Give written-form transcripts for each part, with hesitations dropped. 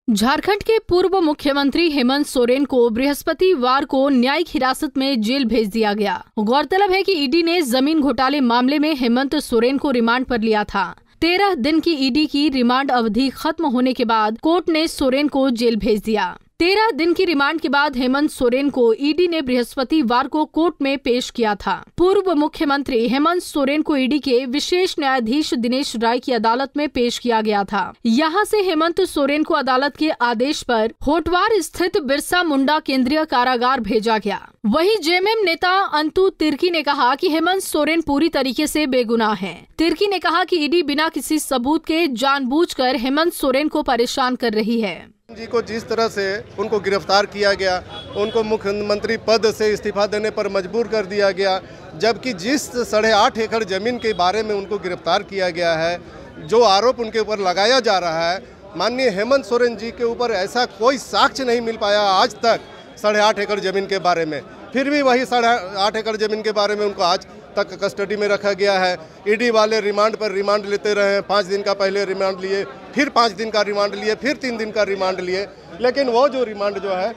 झारखंड के पूर्व मुख्यमंत्री हेमंत सोरेन को बृहस्पतिवार को न्यायिक हिरासत में जेल भेज दिया गया। गौरतलब है कि ईडी ने जमीन घोटाले मामले में हेमंत सोरेन को रिमांड पर लिया था। 13 दिन की ईडी की रिमांड अवधि खत्म होने के बाद कोर्ट ने सोरेन को जेल भेज दिया। 13 दिन की रिमांड के बाद हेमंत सोरेन को ईडी ने बृहस्पतिवार को कोर्ट में पेश किया था। पूर्व मुख्यमंत्री हेमंत सोरेन को ईडी के विशेष न्यायाधीश दिनेश राय की अदालत में पेश किया गया था। यहां से हेमंत सोरेन को अदालत के आदेश पर होटवार स्थित बिरसा मुंडा केंद्रीय कारागार भेजा गया। वहीं जेएमएम नेता अंतु तिर्की ने कहा कि हेमंत सोरेन पूरी तरीके से बेगुनाह हैं। तिर्की ने कहा कि ईडी बिना किसी सबूत के जानबूझकर हेमंत सोरेन को परेशान कर रही है। जी को जिस तरह से उनको गिरफ्तार किया गया, उनको मुख्यमंत्री पद से इस्तीफा देने पर मजबूर कर दिया गया, जबकि जिस 8.5 एकड़ जमीन के बारे में उनको गिरफ्तार किया गया है, जो आरोप उनके ऊपर लगाया जा रहा है, माननीय हेमंत सोरेन जी के ऊपर ऐसा कोई साक्ष्य नहीं मिल पाया आज तक 8.5 एकड़ जमीन के बारे में। फिर भी वही 8.5 एकड़ जमीन के बारे में उनको आज तक कस्टडी में रखा गया है। ईडी वाले रिमांड पर रिमांड लेते रहे, 5 दिन का पहले रिमांड लिए, फिर 5 दिन का रिमांड लिए, फिर 3 दिन का रिमांड लिए, लेकिन वो जो रिमांड जो है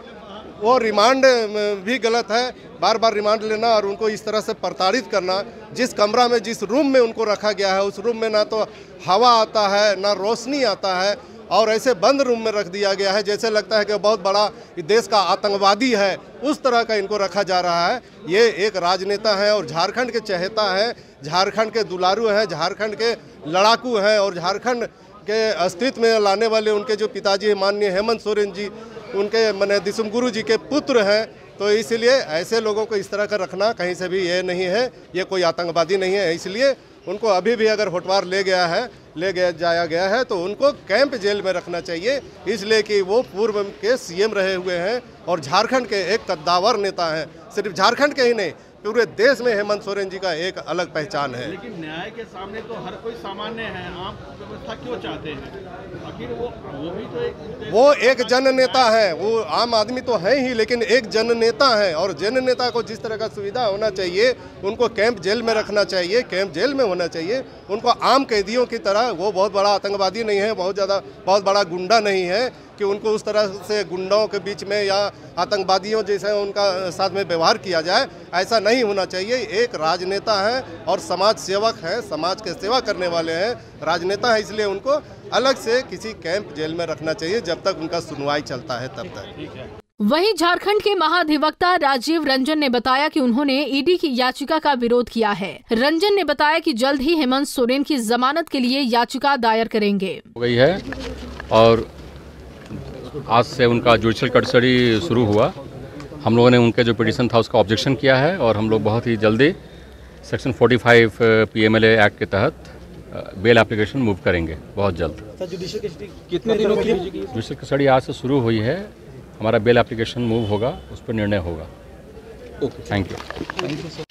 वो रिमांड भी गलत है। बार बार रिमांड लेना और उनको इस तरह से प्रताड़ित करना, जिस कमरा में जिस रूम में उनको रखा गया है उस रूम में ना तो हवा आता है ना रोशनी आता है, और ऐसे बंद रूम में रख दिया गया है जैसे लगता है कि बहुत बड़ा देश का आतंकवादी है, उस तरह का इनको रखा जा रहा है। ये एक राजनेता है और झारखंड के चहेता है, झारखंड के दुलारू हैं, झारखंड के लड़ाकू हैं और झारखंड के अस्तित्व में लाने वाले उनके जो पिताजी माननीय हेमंत सोरेन जी, उनके माने दिसुम गुरु जी के पुत्र हैं। तो इसलिए ऐसे लोगों को इस तरह का रखना कहीं से भी ये नहीं है, ये कोई आतंकवादी नहीं है। इसलिए उनको अभी भी अगर होटवार जाया गया है तो उनको कैंप जेल में रखना चाहिए, इसलिए कि वो पूर्व के सीएम रहे हुए हैं और झारखंड के एक कद्दावर नेता हैं। सिर्फ झारखंड के ही नहीं, पूरे देश में हेमंत सोरेन जी का एक अलग पहचान है। लेकिन न्याय के सामने तो हर कोई सामान्य है, आप व्यवस्था क्यों चाहते हैं? आखिर वो भी तो वो एक जन नेता है, वो आम आदमी तो है ही, लेकिन एक जन नेता है और जन नेता को जिस तरह का सुविधा होना चाहिए उनको कैंप जेल में रखना चाहिए, कैंप जेल में होना चाहिए। उनको आम कैदियों की तरह, वो बहुत बड़ा आतंकवादी नहीं है, बहुत बड़ा गुंडा नहीं है कि उनको उस तरह से गुंडों के बीच में या आतंकवादियों जैसे उनका साथ में व्यवहार किया जाए, ऐसा नहीं होना चाहिए। एक राजनेता है और समाज सेवक है, समाज के सेवा करने वाले हैं, राजनेता है, इसलिए उनको अलग से किसी कैंप जेल में रखना चाहिए जब तक उनका सुनवाई चलता है तब तक। वहीं झारखंड के महाधिवक्ता राजीव रंजन ने बताया कि उन्होंने ईडी की याचिका का विरोध किया है। रंजन ने बताया कि जल्द ही हेमंत सोरेन की जमानत के लिए याचिका दायर करेंगे। हो गई है और आज से उनका जुडिशियल कस्टडी शुरू हुआ। हम लोगों ने उनके जो पिटीशन था उसका ऑब्जेक्शन किया है और हम लोग बहुत ही जल्दी सेक्शन 45 PMLA एक्ट के तहत बेल एप्लीकेशन मूव करेंगे बहुत जल्द। कितने दिनों की जुडिशियल कस्टडी आज से शुरू हुई है, हमारा बेल एप्लीकेशन मूव होगा, उस पर निर्णय होगा। Thank you.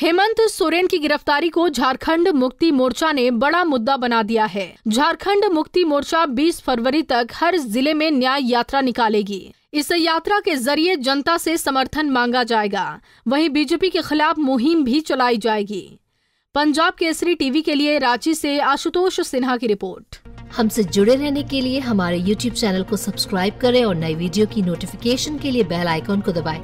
हेमंत सोरेन की गिरफ्तारी को झारखंड मुक्ति मोर्चा ने बड़ा मुद्दा बना दिया है। झारखंड मुक्ति मोर्चा 20 फरवरी तक हर जिले में न्याय यात्रा निकालेगी। इस यात्रा के जरिए जनता से समर्थन मांगा जाएगा। वहीं बीजेपी के खिलाफ मुहिम भी चलाई जाएगी। पंजाब केसरी टीवी के लिए रांची से आशुतोष सिन्हा की रिपोर्ट। हमसे जुड़े रहने के लिए हमारे YouTube चैनल को सब्सक्राइब करें और नई वीडियो की नोटिफिकेशन के लिए बेल आइकॉन को दबाएं।